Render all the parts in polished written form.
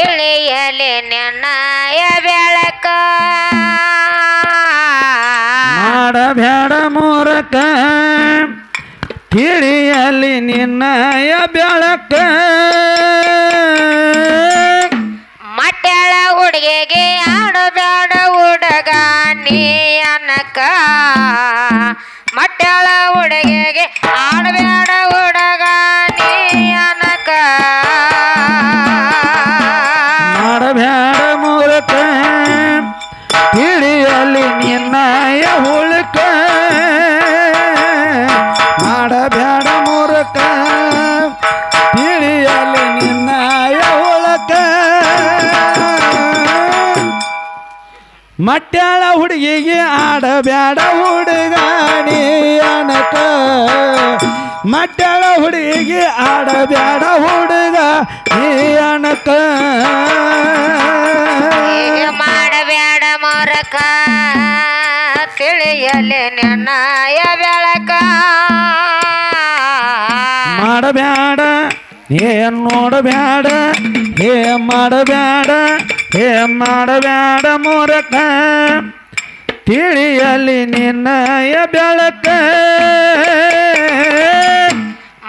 ತಿಳಿಯಲಿ ನಿನ್ನಯ ಬೆಳಕ ಮಾಡಬ್ಯಾಡ ಮೂರಕ ತಿಳಿಯಲಿ ನಿನ್ನಯ ಬೆಳಕ ಮಟ್ಟಳ ಹುಡುಗಿಗೆ ಆಡಬೇಡ ಹುಡುಗ ನೀ ಅನಕ ಮಟ್ಟಳ ಹುಡುಗಿಗೆ ಆಡಬೇಡ ಹುಡುಗ ನೀ ಅನಕ ಮಾಡಬ್ಯಾಡ ಮೂರಕ ತಿಳಿಯಲಿ ನಿನ್ನಯ ಹುಳುಕ ಮಾಡಬ್ಯಾಡ ಮೂರಕ ತಿಳಿಯಲಿ ನಿನ್ನಯ ಹುಳುಕ ಮಟ್ಯಾಳ ಹುಡುಗಿಗೆ ಆಡಬ್ಯಾಡ ಹುಡುಗ ನೀ ಅನಕ ಮಟ್ಯಾಳ ಹುಡುಗಿಗೆ ಆಡಬ್ಯಾಡ ಹುಡುಗ ನೀ ಅನಕ ಮಾಡಬೇಡ ಮೊರಕ ತಿಳಿಯಲಿ ನಿನ್ನಯ ಬೆಳಕ ಮಾಡಬ್ಯಾಡ ಏನ್ ನೋಡಬ್ಯಾಡ ಹೇ ಮಾಡಬ್ಯಾಡ ಹೇ ಮಾಡಬ್ಯಾಡ ಮೂರಕ ತಿಳಿಯಲಿ ನಿನ್ನಯ ಬೆಳಕ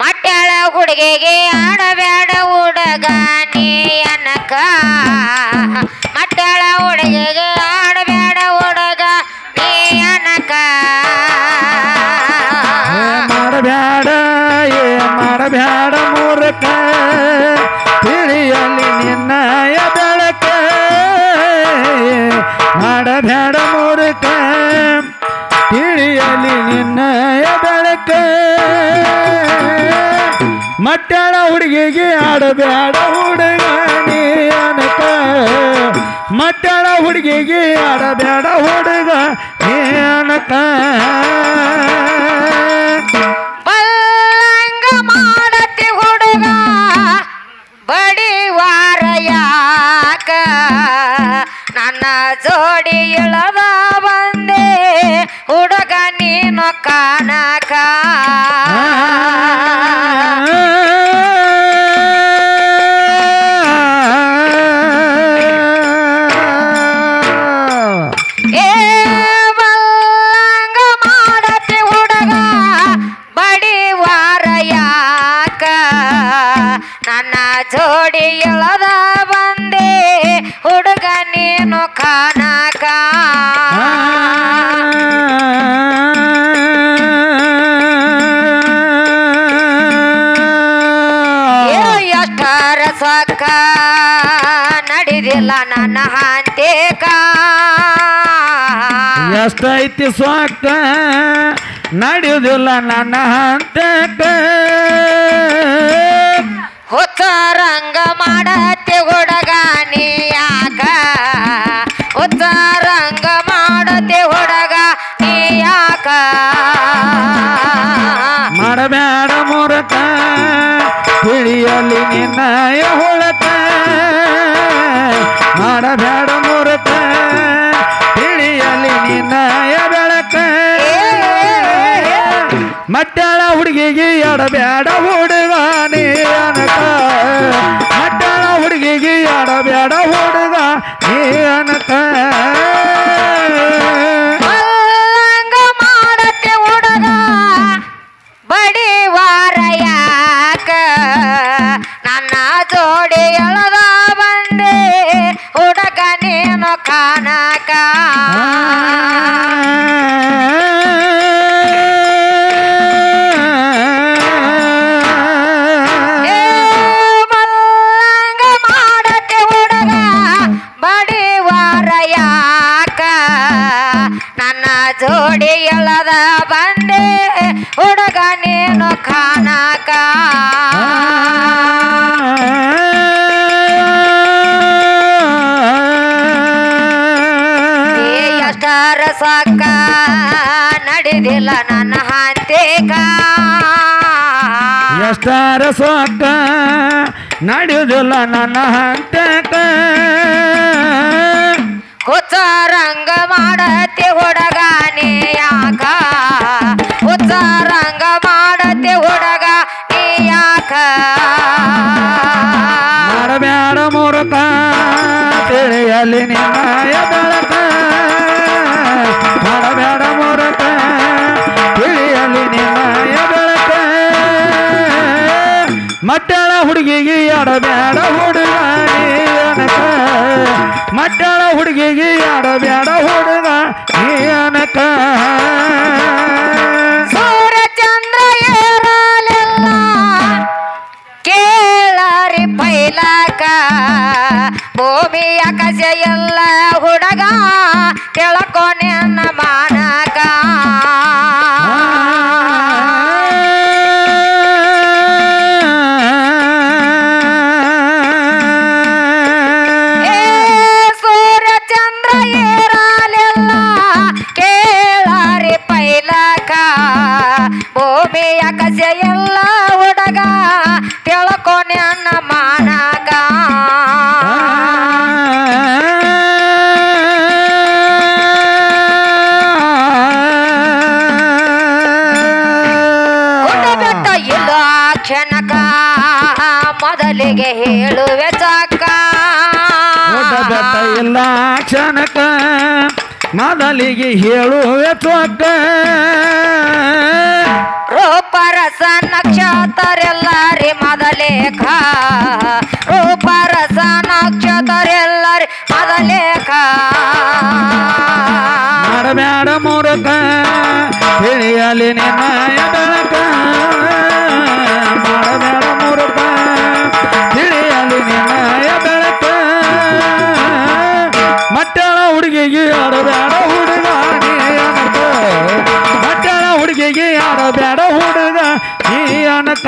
ಮಟ್ಟಳ ಹುಡುಗಿಗೆ ಆಡಬೇಡ ಹುಡುಗ ನೀ ಅನಕ ಮಟ್ಟಳ ಹುಡುಗಿಗೆ ಆಡಬೇಡ ಹುಡುಗ ನೀ ಅನಕ ಮಾಡಬ್ಯಾಡ ಏ ಮಾಡಬ್ಯಾಡ ಮೂರಕ ತಿಳಿಯಲಿ ನಿನ್ನಯ ಬೆಳಕ ಮಾಡಬ್ಯಾಡ ಮೂರಕ ತಿಳಿಯಲಿ ನಿನ್ನಯ ಬೆಳಕ ಮಟ್ಟಾಳ ಹುಡುಗಿಗೆ ಆಡಬ್ಯಾಡ ಹುಡುಗ ನೀ ಅನಕ ಮಟ್ಟಾಳ ಹುಡುಗಿಗೆ ಆಡಬ್ಯಾಡ ಹುಡುಗ ನೀ ಅನಕ ಬಲ್ಲಂಗ ಮಾಡತಿ ಹುಡುಗ ಬಡಿವಾರ ಯಾಕ ನನ್ನ ಜೋಡಿ ಇಳದ ಬಂದೆ ಹುಡುಗ ನೀನು ಕಾಣಕ ಏ ಬಲ್ಲಂಗ ಮಾಡತಿ ಹುಡುಗ ಬಡಿವಾರ ಯಾಕ ನನ್ನ ಜೋಡಿ ಇಳದ ಬಂದೆ ಹುಡುಗ ನೀನು ಕಾಣಕ ಎಷ್ಟರ ಸೊಕ್ಕ ನಡಿದಿಲ್ಲ ನನ್ನ ಹಂತೇಕ ಎಷ್ಟೈತಿ ಸ್ವಾಕ ನಡೆಯುವುದಿಲ್ಲ ನನ್ನ ಹಂತಕ ಹುಚ್ಚರಂಗ ಮಾಡತ್ತೆ ಹುಡುಗ ನೀ ಯಾಕ ಹುಚ್ಚರಂಗ ಮಾಡತ್ತೆ ಹುಡುಗ ನೀ ಯಾಕ ಮಾಡಬ್ಯಾಡ ಮೂರಕ ತಿಳಿಯಲಿ ನಿನ್ನಯ ಹುಳಕ ಮಾಡಬ್ಯಾಡ ಮೂರಕ ತಿಳಿಯಲಿ ನಿನ್ನಯ ಬೆಳಕ ಮಟ್ಟಾಳ ಹುಡುಗಿಗೆ ಆಡಬ್ಯಾಡ ಹುಡುಗ ನೀ ಅನಕ ಮಟ್ಟಾಳ ಹುಡುಗಿಗೆ ಆಡಬ್ಯಾಡ ಹುಡುಗ ನೀ ಅನಕ ಮಲ್ಲಂಗ ಮಾಡತ್ತೆ ಹುಡುಗ ಬಡಿವಾರ ಯಾಕ ನನ್ನ ಜೋಡಿ ಎಳದ ಬಂದೆ ಹುಡುಗ ನೀನು ಕಾಣಕ ಮಲ್ಲಂಗ ಮಾಡತ್ತೆ ಹುಡುಗ ಬಡಿವಾರ ಯಾಕ ನನ್ನ ಜೋಡಿ ಎಳದ ಬಂದೆ ಹುಡುಗ ನೀನು ಕಾಣಕ ಎಷ್ಟರ ಸೊಕ್ಕ ನಡಿದಿಲ್ಲ ನನ್ನ ಹಂತೇಕ ಎಷ್ಟರ ಸೊಕ್ಕ ನಡೆಯುವುದಿಲ್ಲ ನನ್ನ ಹಂತಕ ಹುಚ್ಚರಂಗ ಮಾಡತ್ತೆ ಹುಡುಗ ನೀ ಯಾಕ ಹುಚ್ಚರಂಗ ಮಾಡತ್ತೆ ಹುಡುಗ ನೀ ಯಾಕ ಮಾಡಬ್ಯಾಡ ಮೂರ ಮೂರಕ ತಿಳಿಯಲಿ ನಿನ್ನಯ ಬೆಳಕ ಮಾಡಬೇಡ ಮೂರಕ ತಿಳಿಯಲಿ ನಿನ್ನಯ ಬೆಳಕ ಮಟ್ಟಳ ಹುಡುಗಿಗೆ ಆಡಬೇಡ ಹುಡುಗ ನೀ ಅನಕ ಮಟ್ಟಳ ಹುಡುಗಿಗೆ ಆಡಬೇಡ ಹುಡುಗ ನೀ ಅನಕ ಸೂರ್ಯಚಂದ್ರ ಏರಲಿಲ್ಲ ಕೇಳರಿ ಪೈಲಕ ಭೂಮಿ ಆಕಾಶ ಎಲ್ಲ ಹುಡುಗ ಕೆಳಕೋ ನಿನ್ನ ಮಾನಕ ಭೂಮಿ ಆಕಾಶ ಎಲ್ಲ ಹುಡುಗ ತಿಳ್ಕೊ ನನ್ನ ಮಾನಕ ಬೆಟ್ಟ ಇಲ್ಲ ಕ್ಷಣಕ ಮೊದಲಿಗೆ ಹೇಳುವೆ ಚಕ್ಕ ಬೆಟ್ಟ ಇಲ್ಲ ಕ್ಷಣಕ ಮೊದಲಿಗೆ ಹೇಳುವೆ ಚೊಕ್ಕ ರೂಪರಸ ನಕ್ಷತ್ರೆಲ್ಲರಿ ಮೊದಲೇಖ ರೂಪರಸ ನಕ್ಷತ್ರೆಲ್ಲರಿ ಮೊದಲೇಖ ಮಾಡಬೇಡ ಮೂರಕ ತಿಳಿಯಲಿ ನಿನ್ನಯ ಬೆಳಕ ಮಾಡಬೇಡ ಮೂರಕ ತಿಳಿಯಲಿ ನಿನ್ನಯ ಬೆಳಕ ಮಟ್ಟಳ ಹುಡುಗಿಗೆ ಆಡಬೇಡ ಹುಡುಗ ನೀ ಅನಕ ಮಟ್ಟಳ ಹುಡುಗಿಗೆ ಆಡಬೇಡ ಹುಡುಗ ನೀ ಅನಕ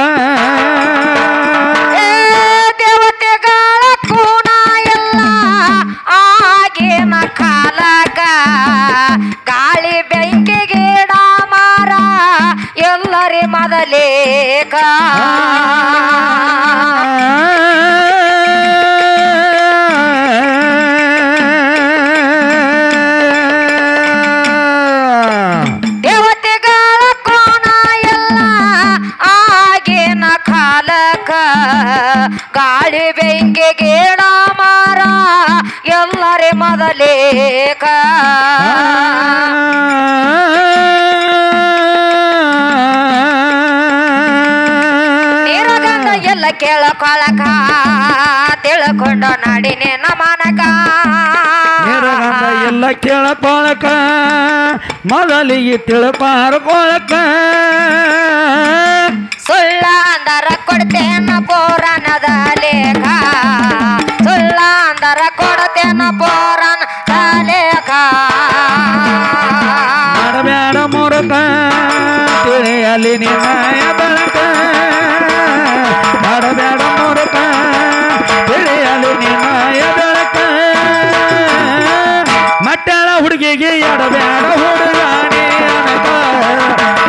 ದೇವತೆಗಳ ಕೂಣ ಎಲ್ಲ ಆಗಿನ ಕಾಲಕ ಗಾಳಿ ಬೆಂಕಿ ಗಿಡ ಮರ ಎಲ್ಲರಿ ಮೊದಲೇಕ ಗಾಳಿ ಬೆಂಕಿ ಗಿಡ ಮರ ಎಲ್ಲರಿ ಮೊದಲೇಕ ನೀರಗಂಧ ಎಲ್ಲ ಕೇಳಕೊಳಕ ತಿಳ್ಕೊಂಡು ನಾಡಿನೇ ನಮನಕ ನೀರಗಂಧ ಎಲ್ಲ ಕೇಳಕೊಳಕ ಮೊದಲಿಗೆ ತಿಳ್ಪಾರ್ಕೊಳಕ ಸುಳ್ಳ ಅಂದರ ಕೊಡ್ತೇನ ಪುರಾಣದ ಲೇಖ ಸುಳ್ಳ ಅಂದರ ಕೊಡ್ತೇನ ಪುರಾಣದ ಲೇಖ ಮಾಡಬೇಡ ಮೂರಕ ತಿಳಿಯಲಿ ನಿನ್ನಯ ಬೆಳಕ ಮಾಡಬೇಡ ಮೂರಕ ತಿಳಿಯಲಿ ನಿನ್ನಯ ಬೆಳಕ ಮಟ್ಟಳ ಹುಡುಗಿಗೆ ಆಡಬೇಡ ಹುಡುಗ ನೀ ಅನಕ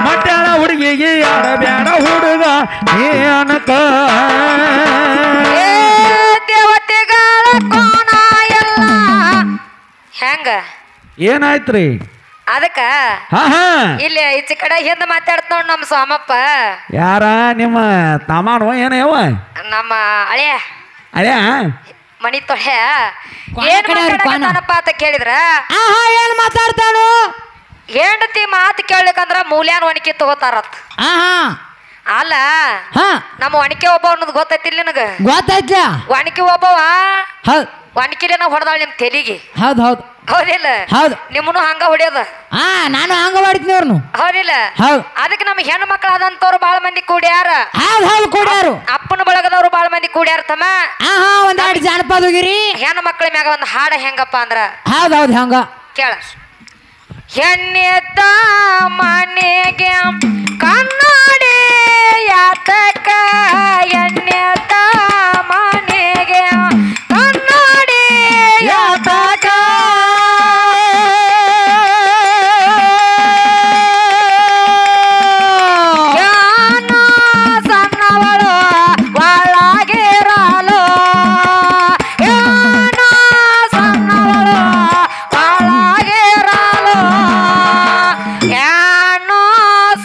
ಮಟ್ಟಳ ಹುಡುಗಿಗೆ ಆಡಬೇಡ ಹುಡುಗ ನೀ ಅನಕ ದೇವತೆಗಳ ಕೋಣ ಎಲ್ಲ ಹೆಂಗ ಏನಾಯ್ತ್ರಿ ಅದಕ್ಕ ಹಾ ಹಾ ಇಲ್ಲಿ ಈಚೆ ಕಡೆ ಹಿಂದ ಮಾತಾಡ್ತ ನೋಡ್ ನಮ್ಮ ಸೋಮಪ್ಪ ಯಾರ ನಿಮ್ಮ ತಮಾನು ಏನವ ನಮ್ಮ ಹಳೆಯ ಅಳ್ಯಾ ಮನಿ ತೊಳೆ ಏನ್ ಮಾತಾಡಕತ್ತಾನಪ್ಪ ಅಂತ ಕೇಳಿದ್ರ ಏನ್ ಮಾತಾಡ್ತಾನು ಹೆಂಡತಿ ಮಾತು ಕೇಳಲಿಕ್ಕಂದ್ರ ಮೂಲ್ಯಾನ್ ಒಣಕಿ ತಗೋತಾರತ್ ಅಲ್ಲ ನಮ್ಮ ಒಣಕಿ ಒಬ್ಬ ಅನ್ನೋದು ಗೊತ್ತೈತಿಲ್ಲ ನಿನಗ ಗೊತ್ತಾಯ್ತ ಒಣಕಿ ಒಬ್ಬವ ಹೌದ್ ಒಣಕಿಲೇನ ಹೊಡೆದಾಳ ನಿಮ್ ತೆಲಿಗೆ ಹೌದ್ ಹೌದ್ ಹೌದಿಲ್ಲ ಹೌದು ನಿಮ್ಮನು ಹಂಗ ಹೊಡಿಯೋದ ನಾನು ಹಂಗ ಮಾಡ್ತೀನಿ ಅವ್ರನ್ನು ಹೌದಿಲ್ಲ ಹೌದ್ ಅದಕ್ಕೆ ನಮ್ಮ ಹೆಣ್ಣು ಮಕ್ಕಳಾದಂತವ್ರು ಬಾಳ ಮಂದಿ ಕೂಡ್ಯಾರ ಹೌದ್ ಹೌದ್ ಕೊಡ್ಯಾರು ಅಪ್ಪನ ಬಳಗದವ್ರು ಬಾಳ ಮಂದಿ ಕೂಡ್ಯಾರ ತಮ್ಮ ಒಂದ್ ಜಾನಪದ ಹೋಗಿರಿ ಹೆಣ್ಣು ಮಕ್ಕಳ ಮ್ಯಾಗ ಒಂದು ಹಾಡ ಹೆಂಗಪ್ಪ ಅಂದ್ರ ಹೌದ್ ಹೌದ್ ಹಂಗ ಕೇಳ ಹೆಣ್ಣೆದ್ದ ಮನೆಗೆ ಕನ್ನಡಿ ಯಾತಕ ಎಣ್ಣೆದ್ದ ಮನೆಗೆ ಕನ್ನಡಿ ಯಾತಕ ಸಣ್ಣವಳು ಒಳಗಿರಲು ಸಣ್ಣವಳು ಒಳಗಿರಲು ಯಾನು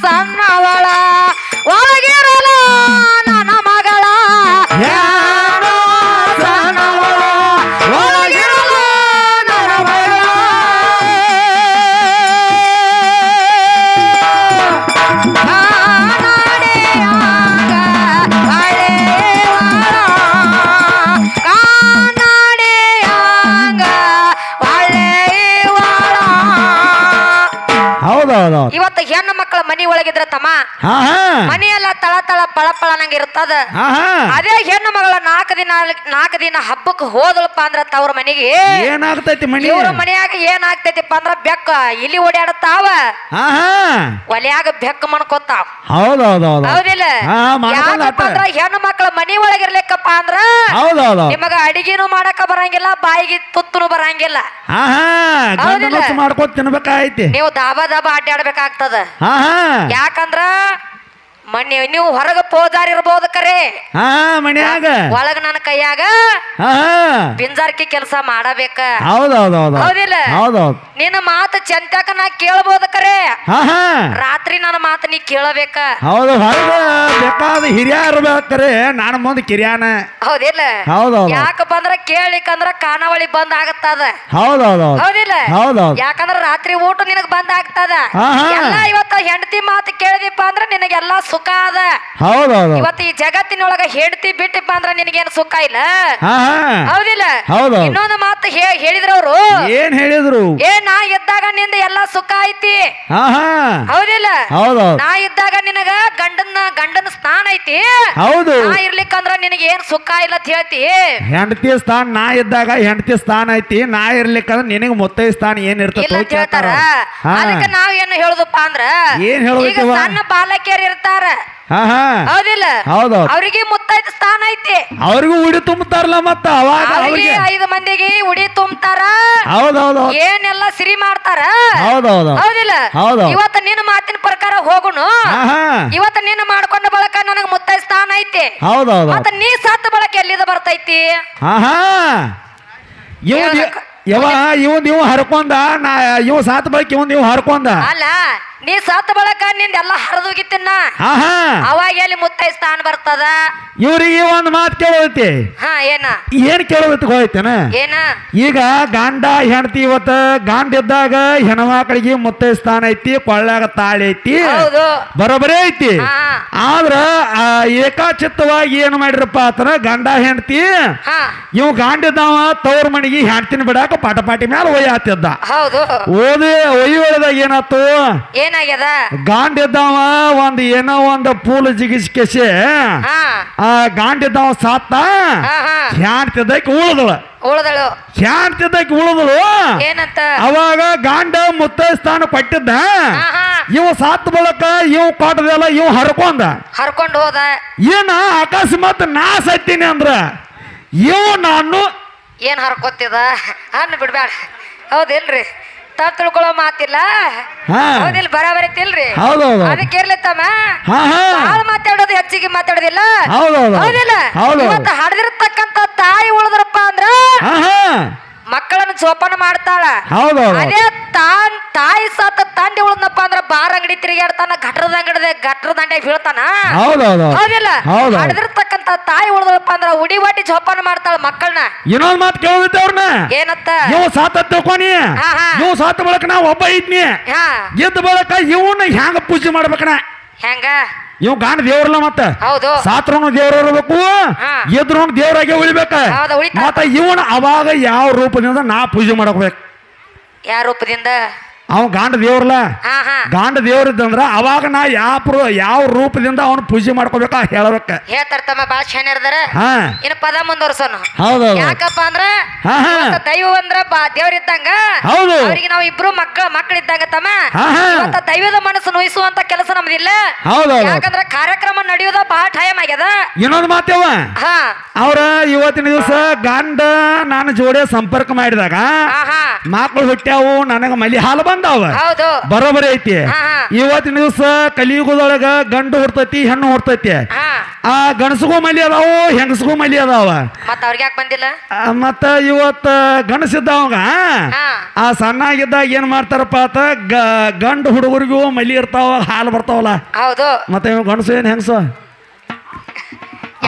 ಸಣ್ಣವಳ ಒಳಗಿರಲು ನನ್ನ ಮಗಳ ಯಾನು ಇವತ್ತು ಹೆಣ್ಣು ಮಕ್ಕಳ ಮನಿ ಒಳಗಿದ್ರ ತಮ್ಮ ಹಾ ಹಾ ಮನೆಯೆಲ್ಲ ತಳ ತಳ ಪಳ ಪಳ ನಂಗೆ ಇರ್ತದ. ಹಾ ಹಾ ಅದೇ ಹೆಣ್ಣು ಮಗಳ 4 ದಿನ ಹಬ್ಬಕ್ಕೆ ಹೋದಳಪ್ಪ ಅಂದ್ರ ತವ್ರ ಮನೆಗೆ ಏನಾಗ್ತೈತಿ ಮನಿ ಇವ್ರ ಮನೆಯಾಗ ಏನಾಗ್ತೈತಿಪ್ಪ ಅಂದ್ರ ಬೆಕ್ಕ ಇಲ್ಲಿ ಓಡಾಡತಾವ, ಹಾ ಹಾ ಒಲೆಯಾಗ ಬೆಕ್ಕ ಮಣ್ಕೋತಾವ. ಹೌದೌದೌದು ಹೌದಿಲ್ಲ? ಯಾಕಪ್ಪ ಅಂದ್ರ ಹೆಣ್ಣು ಮಕ್ಕಳ ಮನಿ ಒಳಗಿರ್ಲಿಕ್ಕಪ್ಪ ಅಂದ್ರ ಹೌದೌದು ನಿಮಗ ಅಡಿಗೆನು ಮಾಡಕ ಬರಂಗಿಲ್ಲ, ಬಾಯಿಗೆ ತುತ್ತನು ಬರಂಗಿಲ್ಲ. ಹಾ ಹಾ ಮಾಡ್ಕೊತ ತಿನ್ಬೇಕಾಯ್ತಿ. ನೀವು ದಾಬಾ ದಾಬಾ ಅಡ್ಡಾಡ್ಬೇಕಾಗ್ತದ. ಹಾ ಹಾ ಯಾಕಂದ್ರ ಮಣ್ಣಿ ನೀವು ಹೊರಗ ಪೋದಾರ್ ಇರ್ಬೋದು ಕರೆ, ಹಾ ಮನ್ಯಾಗ ಒಳಗ ನನ್ನ ಕೈಯಾಗ ಹಾ ಬಿಂಜಾರ್ಕಿ ಕೆಲಸ ಮಾಡಬೇಕ. ಹೌದೌದೌದು ಹೌದಿಲ್ಲ? ಹೌದೌದು ನಿನ್ನ ಮಾತು ಚಂತ್ಯಾಕ ನಾ ಕೇಳ್ಬೋದು ಕರೆ, ಹಾ ಹಾ ರಾತ್ರಿ ನನ್ನ ಮಾತು ನೀ ಕೇಳಬೇಕ. ಹೌದು ಹೊರಗ ಬೇಕಾದ ಹಿರಿಯ ಇರ್ಬೇಕ್ರೆ ನಾನು ಮುಂದೆ ಕಿರಿಯಾನ. ಹೌದಿಲ್ಲ? ಹೌದೌದು ಯಾಕಪ್ಪ ಅಂದ್ರ ಕೇಳಿಕಂದ್ರ ಕಾನಾವಳಿ ಬಂದ್ ಆಗತ್ತದ. ಹೌದೌದು ಹೌದಿಲ್ಲ? ಹೌದೌದು ಯಾಕಂದ್ರ ರಾತ್ರಿ ಊಟ ನಿನಗ್ ಬಂದ್ ಆಗ್ತದ. ಹಾ ಹಾ ಎಲ್ಲ ಇವತ್ತ ಹೆಂಡತಿ ಮಾತು ಕೇಳಿದಿಪ್ಪ ಅಂದ್ರ ನಿನಗೆಲ್ಲಾ ಸುಖ ಅದ. ಹೌದೌದು ಇವತ್ತು ಈ ಜಗತ್ತಿನೊಳಗ ಹೆಂಡತಿ ಬಿಟ್ಟಿಪ್ಪ ಅಂದ್ರ ನಿನಗೇನು ಸುಖ ಇಲ್ಲ. ಹಾ ಹಾ ಹೌದಿಲ್ಲ? ಹೌದೌದು ಇನ್ನೊಂದು ಮಾತು ಹೇಳಿದ್ರವ್ರು, ಏನ್ ಹೇಳಿದ್ರು? ನಾ ಇದ್ದಾಗ ನಿಂದ ಎಲ್ಲಾ ಸುಖ ಐತಿ. ಹಾ ಹಾ ಹೌದಿಲ್ಲ? ಹೌದೌದು ನಾ ಇದ್ದಾಗ ನಿನಗ ಗಂಡನ ಸ್ಥಾನ ಐತಿ. ಹೌದು ನಾ ಇರ್ಲಿಕ್ಕಂದ್ರ ನಿನಗೆ ಏನ್ ಸುಖ ಇಲ್ಲ ಅಂತ ಹೇಳ್ತಿ. ಹೆಂಡತಿ ಸ್ಥಾನ ನಾ ಇದ್ದಾಗ ಹೆಂಡತಿ ಸ್ಥಾನ ಐತಿ, ನಾ ಇರ್ಲಿಕ್ಕಂದ್ರ ನಿನಗ ಮುತ್ತೈ ಸ್ಥಾನ ಏನ್ ಇಲ್ಲ ಅಂತ ಇರ್ತೈತಿ ಹೇಳ್ತಾರ. ಅದಕ್ಕೆ ನಾವ್ ಏನು ಹೇಳುದಪ್ಪ ಅಂದ್ರ ಏನ್ ಹೇಳ್ಬೇಕವ್ವ? ಈಗ ಸಣ್ಣ ಬಾಲಕಿಯರು ಇರ್ತಾರ. ಹಾ ಹಾ ಹೌದಿಲ್ಲ? ಹೌದೌದು ಅವ್ರಿಗೆ ಮುತ್ತೈದ ಸ್ಥಾನ ಐತಿ. ಅವ್ರಿಗೂ ಉಡಿ ತುಂಬತಾರಲ್ಲ ಮತ್ತ ಅವಾಗ ಅವ್ರಿಗೆ 5 ಮಂದಿಗೆ ಉಡಿ ತುಂಬ್ತಾರ. ಹೌದೌದು ಏನೆಲ್ಲ ಸಿರಿ ಮಾಡ್ತಾರ. ಹೌದೌದು ಹೌದಿಲ್ಲ? ಹೌದೌದು ಇವತ್ತ ನಿನ್ನ ಮಾತಿನ ಪ್ರಕಾರ ಹೋಗುನು. ಹಾ ಹಾ ಇವತ್ತ ನೀನು ಮಾಡ್ಕೊಂಡ ಬಳಕ ನನಗ್ ಮುತ್ತೈದ ಸ್ಥಾನ ಐತಿ. ಹೌದೌದು ಮತ್ತ ನೀ ಸತ್ತ ಬಳಕ ಎಲ್ಲಿದ ಬರ್ತೈತಿ? ಹಾ ಹಾ ಇವ್ ಹರ್ಕೊಂಡ ನಾ ಇವ್ ಸಾತ್ ಬಳಕ ಇವ್ ಹರ್ಕೊಂಡ. ಅಲ್ಲ, ನೀ ಸತ್ತ ಬಳಕ ನಿಂದೆಲ್ಲ ಹರಿದೋಗಿತ್ತಿನ. ಹಾ ಹಾ ಅವಾಗ ಎಲ್ಲಿ ಮುತ್ತೈದ ಸ್ಥಾನ ಬರ್ತದ? ಇವ್ರಿಗೆ ಒಂದ್ ಮಾತು ಕೇಳೋತಿ. ಹಾ ಏನ ಏನ್ ಕೇಳೋತಿ ಹೋಯ್ತೇನ? ಏನ ಈಗ ಗಂಡ ಹೆಂಡತಿ ಇವತ್ತ ಗಂಡ ಇದ್ದಾಗ ಹೆಣ್ಮಕ್ಳಿಗೆ ಮುತ್ತೈ ಸ್ಥಾನ ಐತಿ, ಕೊಳ್ಳಾಗ ತಾಳಿ ಐತಿ, ಹೌದು ಬರೋಬರೇ ಐತಿ. ಹಾ ಆದ್ರ ಏಕಾಚಿತ್ತವಾಗಿ ಏನ್ ಮಾಡಿರಪ್ಪ ಆತನ ಗಂಡ ಹೆಂಡತಿ ಹಾ ಇವ್ ಗಂಡ ಇದ್ದಾವ ತವ್ರ ಮನೆಗೆ ಹೆಂಡತಿನ ಬಿಡಾಕ ಪಾಟಪಾಟಿ ಮೇಲೆ ಒಯ್ಯಾತಿದ್ದ. ಹೌದು. ಒಯ್ಯೊಳದಾಗ ಏನಾತು? ಏನಾಗ್ಯದ? ಗಾಂಡ್ ಇದ್ದಾವ ಒಂದ್ ಏನೋ ಒಂದ್ ಪೂಲ್ ಜಿಗಿಸ್ಕೆಸಿ ಹಾ ಆ ಗಾಂಡ್ ಇದ್ದಾವ ಸಾತ್ತ, ಹಾ ಹಾ ಹೆಂಡ್ತಿದ್ದಕ್ಕೆ ಉಳಿದಳು. ಉಳ್ದಳು ಹೆಂಡ್ತಿದ್ದಕ್ಕೆ ಉಳಿದಳು. ಏನಂತ? ಅವಾಗ ಗಾಂಡ ಮುತ್ತೈ ಸ್ಥಾನ ಕೊಟ್ಟಿದ್ದ. ಹಾ ಹಾ ಇವ್ ಸಾತ್ ಬಳಕ ಇವ್ ಕೊಟ್ಟದೆಲ್ಲ ಇವ್ ಹರ್ಕೊಂಡ ಹರ್ಕೊಂಡು ಹೋದ. ಏನ ಅಕಸ್ಮಾತ್ ನಾ ಸತ್ತೀನಿ ಅಂದ್ರ ಇವ್ ನಾನು ಏನ್ ಹರ್ಕೊತಿದ ಅನ್ನ ಬಿಡ್ಬ್ಯಾಡ. ಹೌದಿಲ್ರಿ? ತಿಳ್ಕೊಳ್ಳೋ ಮಾತಿಲ್ಲ. ಹೌದಿಲ್ಲ? ಬರಾಬರಿತಿಲ್ರಿ? ಹೌದೌದು ಅದಕ್ಕೆ ಇರ್ಲಿತ್ತಮ್ಮ ಹಾ ಹಾ ಬಾಳ ಮಾತಾಡೋದು ಹೆಚ್ಚಿಗೆ ಮಾತಾಡೋದಿಲ್ಲ. ಹೌದೌದು ಹೌದಿಲ್ಲ? ಹೌದು ಇವತ್ತು ಹಡ್ದಿರ್ತಕ್ಕಂತ ತಾಯಿ ಉಳಿದ್ರಪ್ಪ ಅಂದ್ರ ಹಾ ಹಾ ಮಕ್ಕಳನ್ನ ಜೋಪಾನ ಮಾಡ್ತಾಳ. ಹೌದೌದು ಅದೇ ತಾಯಿ ಸತ್ತ ತಂದೆ ಉಳಿದ್ನಪ್ಪ ಅಂದ್ರ ಬಾರ್ ಅಂಗಡಿ ತಿರುಗಾಡ್ತಾನ, ಗಟ್ರ ದಂಡ್ಯಾಗ ಬೀಳ್ತಾನ. ಹೌದೌದು ಹೌದಿಲ್ಲ? ಹೌದು ಹಡ್ದಿರ್ತಕ್ಕಂತ ತಾಯಿ ಉಳಿದ್ರಪ್ಪ ಅಂದ್ರ ಉಡಿ ವಾಟಿ ಜೋಪಾನ ಮಾಡ್ತಾಳ ಮಕ್ಕಳನ್ನ. ಇನ್ನೊಂದ್ ಮಾತು ಕೇಳಿದ್ದೆ ಅವ್ರನ್ನ. ಏನತ್ತ? ಇವ್ ಸಾತ ತಿಳ್ಕೊನಿ, ಹಾ ಹಾ ಇವ್ ಸಾತ ಬಳಕ ನಾ ಒಬ್ಬ ಐತ್ನಿ, ಹಾ ಗೆದ್ದ ಬಳಕ ಇವನ್ನ ಹ್ಯಾಂಗ ಪೂಜೆ ಮಾಡ್ಬೇಕಣ? ಹೆಂಗ? ಇವ್ ಗಾಂಡ ದೇವ್ರಲ್ಲ ಮತ್ತ ಹೌದು. ಸಾತ್ರನು ದೇವ್ರ ಇರ್ಬೇಕು, ಹಾ ಎದ್ರು ದೇವ್ರಾಗೆ ಉಳಿಬೇಕ. ಹೌದು, ಉಳಿತಾನ. ಮತ್ತ ಇವನ ಅವಾಗ ಯಾವ ರೂಪದಿಂದ ನಾ ಪೂಜೆ ಮಾಡಬೇಕು? ಯಾವ ರೂಪದಿಂದ? ಅವ ಗಾಂಡ ದೇವ್ರಲ್ಲ, ಹಾ ಹಾ ಗಾಂಡ ದೇವ್ರದಂದ್ರ ಅವಾಗ ನಾ ಯಾವ ರೂಪದಿಂದ ಅವನು ಪೂಜೆ ಮಾಡ್ಕೋಬೇಕ ಹೇಳ್ಬೇಕ. ಹೇಳ್ತಾರ ತಮ್ಮ ಬಾಳ ಶಾನ್ಯರ್ದಾರ. ಹಾ ಇನ್ನು ಪದ ಮುಂದುವರ್ಸೋನು. ಹೌದೌದು ಯಾಕಪ್ಪ ಅಂದ್ರ ಹಾ ಹಾ ದೈವ ಅಂದ್ರ ದೇವ್ರಿದ್ದಂಗ, ಹೌದು ಅವ್ರಿಗೆ ನಾವು ಇಬ್ರು ಮಕ್ಕಳಿದ್ದಂಗ ತಮ್ಮ. ಹಾ ಹಾ ಇವತ್ತ ದೈವದ ಮನಸ್ಸು ನೋಯಿಸುವಂತ ಕೆಲಸ ನಮ್ದಿಲ್ಲ. ಹೌದೌದು ಯಾಕಂದ್ರ ಕಾರ್ಯಕ್ರಮ ನಡೆಯೋದ ಬಹಳ ಟೈಮ್ ಆಗ್ಯದ. ಇನ್ನೊಂದು ಮಾತೇವ, ಹಾ ಅವ್ರ ಇವತ್ತಿನ ದಿವಸ ಗಂಡ ನಾನು ಜೋಡಿ ಸಂಪರ್ಕ ಮಾಡಿದಾಗ ಹಾ ಹಾ ಮಕ್ಕಳು ಹುಟ್ಟ್ಯಾವು, ನನಗ ಮಲಿ ಹಾಲು ಬಂದಾವ. ಹೌದು ಬರೋಬರಿ ಐತಿ. ಹಾ ಹಾ ಇವತ್ತಿನ ದಿವಸ ಕಲಿಯುಗದೊಳಗ ಗಂಡು ಹುಡ್ತೈತಿ, ಹೆಣ್ಣು ಹುಡ್ತೈತಿ. ಹಾ ಆ ಗಣಸಗೂ ಮಲಿ ಅದಾವು, ಹೆಂಗಸಗೂ ಮಲಿ ಅದಾವ. ಮತ್ತ ಅವ್ರಿಗೆ ಯಾಕೆ ಬಂದಿಲ್ಲ? ಮತ್ತ ಇವತ್ತ ಗಣಸಿದ್ದವಾಗ ಹಾ ಆ ಸಣ್ಣಾಗಿದ್ದಾಗ ಏನ್ ಮಾಡ್ತಾರಪ್ಪ ಆತ ಗಂಡು ಹುಡುಗರಿಗೂ ಮಲಿ ಇರ್ತಾವ, ಹಾಲು ಬರ್ತಾವಲ್ಲ. ಹೌದು. ಮತ್ತೆ ಇವ್ ಗಣಸು ಏನ್ ಹೆಂಗಸು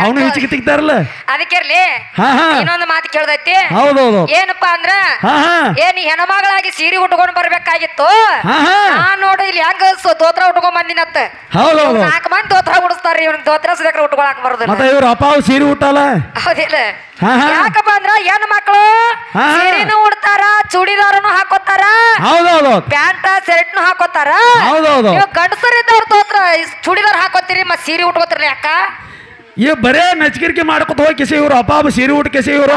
ಅವನು ಹೆಚ್ಚಿಗೆ ತೆಗಿತಾರಲ್ಲ. ಅದಕ್ಕಿರ್ಲಿ ಹಾ ಹಾ ಇನ್ನೊಂದು ಮಾತು ಕೇಳ್ದೈತಿ. ಹೌದೌದು. ಏನಪ್ಪಾ ಅಂದ್ರ ಹಾ ಹಾ ಏನ್ ಹೆಣ್ಮಗಳಾಗಿ ಸೀರೆ ಉಟ್ಕೊಂಡ್ ಬರ್ಬೇಕಾಗಿತ್ತು. ಹಾ ಹಾ ನಾನ್ ನೋಡಿ ಇಲ್ಲಿ ಹೆಂಗ ದೋತ್ರ ಉಟ್ಕೊಂಡ್ ಬಂದಿನತ್ತ. ಹೌದೌದು. 4 ಮಂದಿ ದೋತ್ರ ಉಡಿಸ್ತಾರ್ರಿ, ಇವ್ನ ದೋತ್ರ ಸದಕ್ರ ಉಟ್ಕೊಳಕ್ ಬರೋದಿಲ್ಲ. ಮತ್ತೆ ಇವ್ರ ಅಪ್ಪ ಸೀರೆ ಉಟ್ಟಲ್ಲ. ಹೌದಿಲ್ಲ? ಹಾ ಹಾ ಯಾಕಪ್ಪ ಅಂದ್ರ ಹೆಣ್ಣು ಮಕ್ಕಳು ಹಾ. ಸೀರೆನೂ ಉಡ್ತಾರ, ಚೂಡಿದಾರನು ಹಾಕೋತಾರ, ಹೌದೌದು. ಪ್ಯಾಂಟ್ ಶರ್ಟ್ನು ಹಾಕೋತಾರ. ಹೌದೌದು. ನೀವು ಗಂಡಸರಿದ್ದವ್ರ ದೋತ್ರ ಚೂಡಿದಾರ ಹಾಕೋತೀರಿ, ಮತ್ ಸೀರೆ ಉಟ್ಕೋತೀರಿ ಯಾಕ? ಈ ಬರೇ ನಚ್ಕಿರಿಕೆ ಮಾಡ್ಕೊತ ಹೋಗಿ ಕೆಸಿ ಇವ್ರು ಅಪ್ಪ ಸೀರೆ ಉಟ್ ಕೆಸಿ ಇವ್ರು.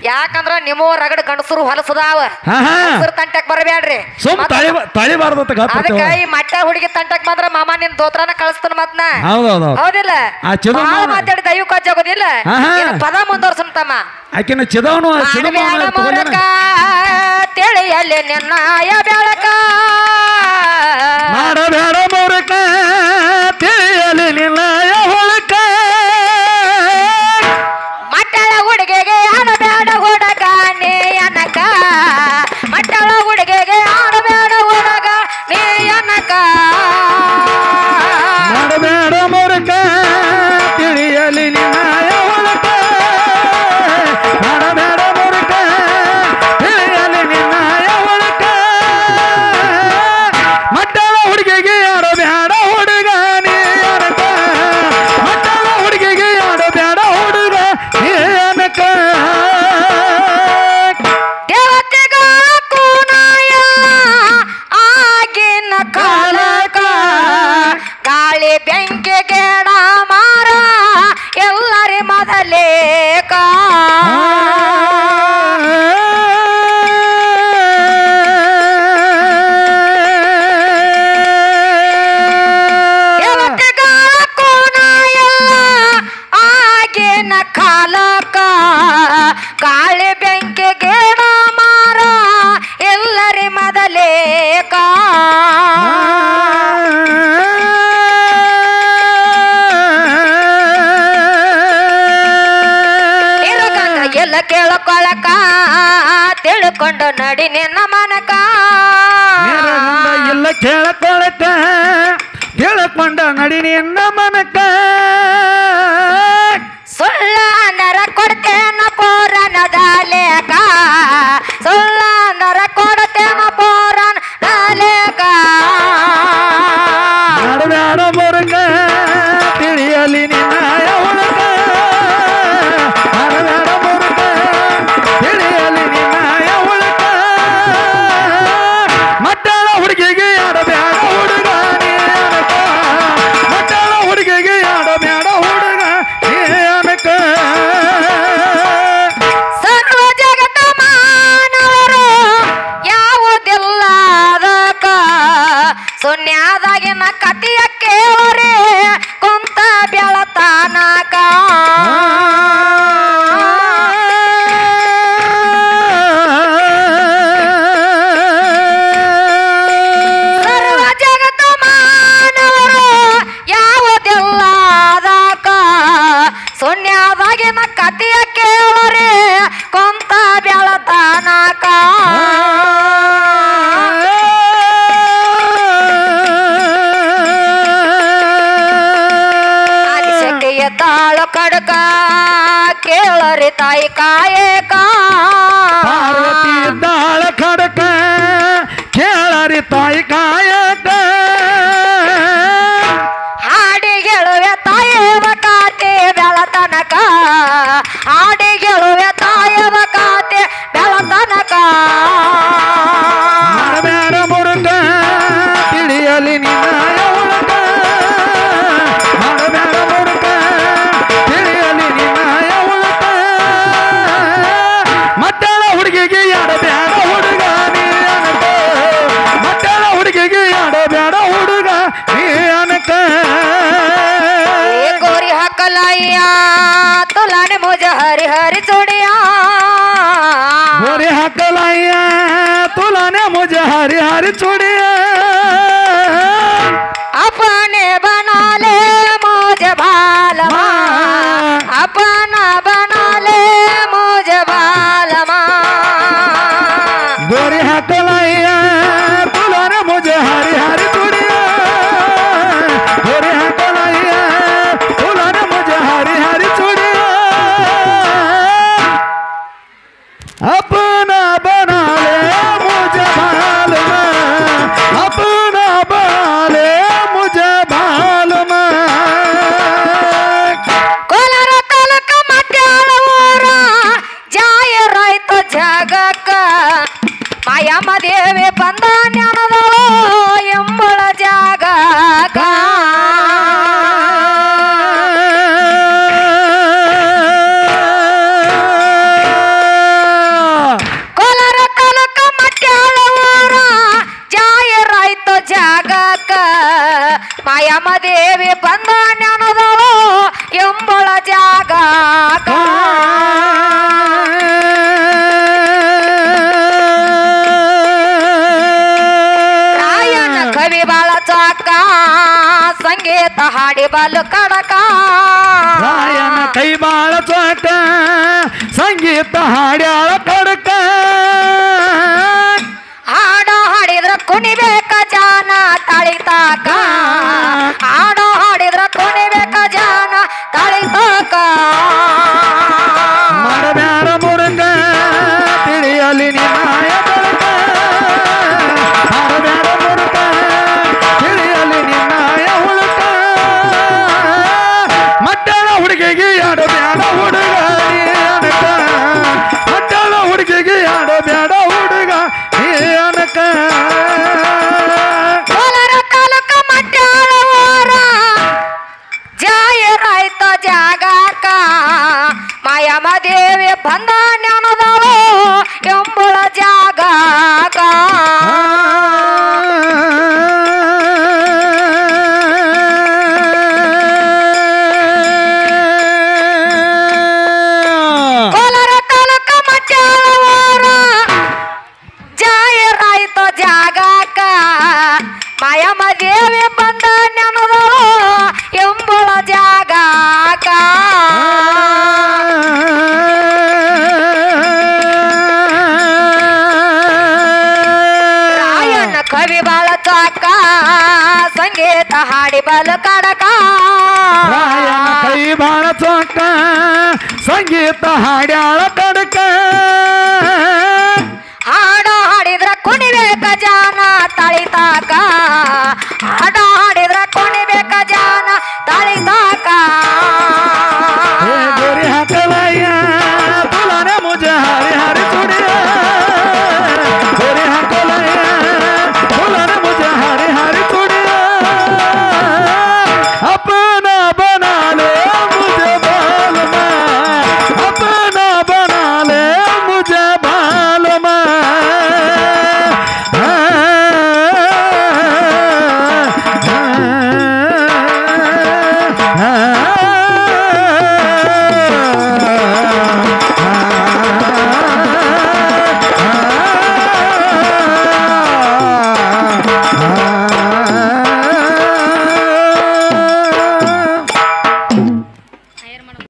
ಯಾಕಂದ್ರ ನಿಮ್ಮ ರಗಡ ಗಂಡಸರು ಹೊಲಸದಾವ. ಹಾ ಹಾ ತಂಟಕ್ ಬರಬೇಡ್ರಿ. ಸುಮ್ ತಳಿಬಾರ್ದತ್ತ ಅದಕ್ಕ ಈ ಮಟ್ಟ ಹುಡುಗಿ ತಂಟಕ್ ಬಂದ್ರ ಮಾಮ ನಿನ್ ದೋತ್ರನ ಕಳಿಸ್ತಾನ ಮತ್ನ. ಹೌದೌದು. ಹೌದಿಲ್ಲ? ಭಾಳ ಮಾತಾಡಿ ದೈವ ಕಜ್ಜಾಗೋದಿಲ್ಲ. ಪದ ಮುಂದುವರ್ಸನ್ ತಮ್ಮ. ಆಕಿನ ಚಿದವನು ತಿಳಿಯಲ್ಲಿ ನಿನ್ನಾಯ ಬೆಳಕ ಮಾಡಬೇಡ ಮೂರಕ ತಿಳಿಯಲಿ ನಿನ್ನಾಯ ಹೊಳಕ ಮಟ್ಟಳ ಹುಡುಗಿಗೆ ಆಡಬೇಡ ಹುಡುಗ ನೀ ಅನಕ ಮಟ್ಟಳ ಹುಡುಗಿಗೆ ಆಡಬೇಡ ಹುಡುಗ ನೀ ಅನಕ ಮಾಡಬೇಡ ಮೂರಕ ತಿಳಿಯಲಿ ನಿನ್ನಾಯ ಹೊಳಕ ಮಾಡಬೇಡ ಮೂರಕ ತಿಳಿಯಲಿ ನಿನ್ನಾಯ ಹೊಳಕ ಮಟ್ಟಳ ಹುಡುಗಿಗೆ ಆಡಬೇಡ ಹುಡುಗ ನೀ ಅನಕ ಮಟ್ಟಳ ಹುಡುಗಿಗೆ ಆಡಬೇಡ ಹುಡುಗ ನೀ ಅನಕ ದೇವತೆಗಳ ಕೂನಾಯ ಆಗಿನ ಕಾಲಕ ಗಾಳಿ ಬೆಂಕಿ ಗೆಡ ಮಾರ ಎಲ್ಲರಿ ಮೊದಲೇಕ ದೇವತೆಗಳ ಕೂನಾಯ ಆಗಿನ ಕಾಲಕ ಗಾಳಿ ಬೆಂಕಿ ಗೆಡ ಮಾರ ಎಲ್ಲರಿ ಮೊದಲೇಕ ಎಲ್ಲ ಕೇಳಕೊಳಕ ತಿಳ್ಕೊಂಡು ನಡಿ ನಿನ್ನ ಮನಕ ಎಲ್ಲ ಕೇಳಕೊಳಕ ಕೇಳಕೊಂಡ ನಡಿ ನಿನ್ನ ಮನಕ ಸುಳ್ಳ ನರ ಕೊಡ್ತೇನ ಪೋರನದ ಲೇಖ ಸುಳ್ಳ ನರ ಕೊಡ್ತೇನ ಪೋರನದ ಲೇಖ ಮಾಡಬೇಡ ಮುರುಗ ತಿಳಿಯಲಿ ನಿನ್ನಾಯ ಹುಡುಗ ಮಾಡಬೇಡ ಮುರುಗ ತಿಳಿಯಲಿ ನಿನ್ನಾಯ ಹುಡುಗ ಮಟ್ಟಳ ಹುಡುಗಿಗೆ ಆಡಬೇಡ ಹುಡುಗ ನೀ ಅನಕ ಮಟ್ಟಳ ಹುಡುಗಿಗೆ ಆಡಬೇಡ ಹುಡುಗ ನೀ ಅನಕ ಸರ್ವ ಜಗತ್ತ ಮಾನವರು ಯಾವುದಿಲ್ಲ ಅದಕ್ಕ ಶೂನ್ಯದಾಗಿನ ಕತಿಯ ಕೇಳೋರೆ ಕುಂತ ಬೆಳತಾನಕ ಸರ್ವ ಜಗತ್ತ ಮಾನವರು ಯಾವುದಿಲ್ಲ ಅದಕ್ಕ ಶೂನ್ಯದಾಗಿನ ಕತಿಯ ಕೇಳೋರೆ ಕುಂತ ಬೆಳತಾನಕ ಆದಿಶಕ್ತಿಯ ತಾಳು ಕಡಕ ಕೇಳರಿ ತಾಯಿ ಕಾಯಕ ಪಾರ್ವತಿ ದಾಳ ಖಡಕ ಕೇಳರಿ ತಾಯಿ ಕಾಯಕ ಹಾಡಿಗೆಳುವೆ ತಾಯವ ಕಾತೆ ಬೆಳತನಕ ಹಾಡಿಗೆಳುವೆ ತಾಯವ ಕಾತೆ ಬೆಳತನಕ ಮಾಡಬೇಡ ಮುರುಗ ತಿಳಿಯಲಿ ನಿನ್ನಾಯ ಹುಡುಗ ಮಾಡಬೇಡ ಮುರುಗ ತಿಳಿಯಲಿ ನಿನ್ನಾಯ ಹುಡುಗ ಮಟ್ಟಳ ಹುಡುಗಿಗೆ ಆಡಬೇಡ ಹುಡುಗ ನೀ ಅನಕ ಮಟ್ಟಳ ಹುಡುಗಿಗೆ ಆಡಬೇಡ ಹುಡುಗ ನೀ ಅನಕ गोरी हकलाइया तुलाने मुझे हरी हरी चूड़िया गोरी हकलाइया तुलाने मुझे हरी हरी चूड़िया अपने बना ले मुझे बालमा अपना बना ले मुझे बालमा गोरी हकलाइया तुलाने मुझे हरी हरी चूड़िया गोरी हकलाइया तुलाने मुझे हरी हरी चूड़िया अपना बना ले मुझे मालूम अपना बना ले मुझे मालूम ಕೋಲಾರ ತಾಲೂಕ ಮಟ್ಯಾಳ ಊರ ಜಾಯ ರೈತ ಜಾಗಕ್ಕ ಮಾಯಮ್ಮ ದೇವಿ ಬಂದ ಜ್ಞಾನದಳು ಎಂಬಳ ಜಾಗಕ್ಕ ಕೋಲಾರ ತಾಲೂಕ ಮಟ್ಯಾಳ ಊರ ಜಾಯ ರೈತ ಜಾಗಕ್ಕ ಮಾಯಮ್ಮ ದೇವಿ ಬಂದ ಜ್ಞಾನದಳು ಎಂಬಳ ಜಾಗಕ್ಕ ರಾಯಣ್ಣ ಕವಿ ಬಾಳ ಚಾಕ ಸಂಗೀತ ಹಾಡಿ ಬಾಲು ಕಡಕ ರಾಯನ ಕೈ ಬಾಳ ಚೋಟ ಸಂಗೀತ ಹಾಡ್ಯಾಳ ಕಡಕ ಹಾಡು ಹಾಡಿದ್ರ ಕುಣಿಬೇಕ ಜಾನ ತಾಳಿತಾಕ ಹಾಡು ಹಾಡಿದ್ರ ಕುಣಿಬೇಕ ಜಾನ ತಾಳಿತಾಕ ಮರಬ್ಯಾಡ ಮುರುಂಗ ತಿಳಿಯಲಿ ನಿನ್ನಾಯ ಬೆಳಕ ಮರಬ್ಯಾಡ ಮುರುಗ ತಿಳಿಯಲಿ ನಿನ್ನಾಯ ಹುಡುಕ ಮಟ್ಟಳ ಹುಡುಗಿಗೆ ಆಡೋ ಬ್ಯಾಡ ಹುಡುಗ ನೀ ಅನಕ ಮಟ್ಟಳ ಹುಡುಗಿಗೆ ಆಡೋ ಬ್ಯಾಡ ಹುಡುಗ ನೀ ಅನಕ ಕೋಲಾರ ತಾಲೂಕ ಮಟ್ಯಾಳ ಊರ ಜಾಯ ರೈತ ಜಾಗಕ್ಕ ಮಾಯಮ್ಮ ದೇವಿ ಬಂದ ಜ್ಞಾನದಳು ಎಂಬಳ ಜಾಗಕ್ಕ ಕೋಲಾರ ತಾಲೂಕ ಮಟ್ಯಾಳ ಊರ ಜಾಯ ರೈತ ಜಾಗಕ್ಕ ಮಾಯಮ್ಮ ದೇವಿ ಬಂದ ಜ್ಞಾನದಳು ಎಂಬಳ ಜಾಗಕ್ಕ ರಾಯಣ್ಣ ಕವಿ ಬಾಳ ಚಾಕ ಸಂಗೀತ ಹಾಡಿ ಬಲು ಕಡಕ ರಾಯನ ಕೈ ಬಾಳ ಚೊಕ್ಕ ಸಂಗೀತ ಹಾಡ್ಯಾಳ ಕಡಕ ಹಾಡು ಹಾಡಿದ್ರ ಕುಣಿಬೇಕ ಜಾನ ತಾಳಿತಾಕ ಹಾಡು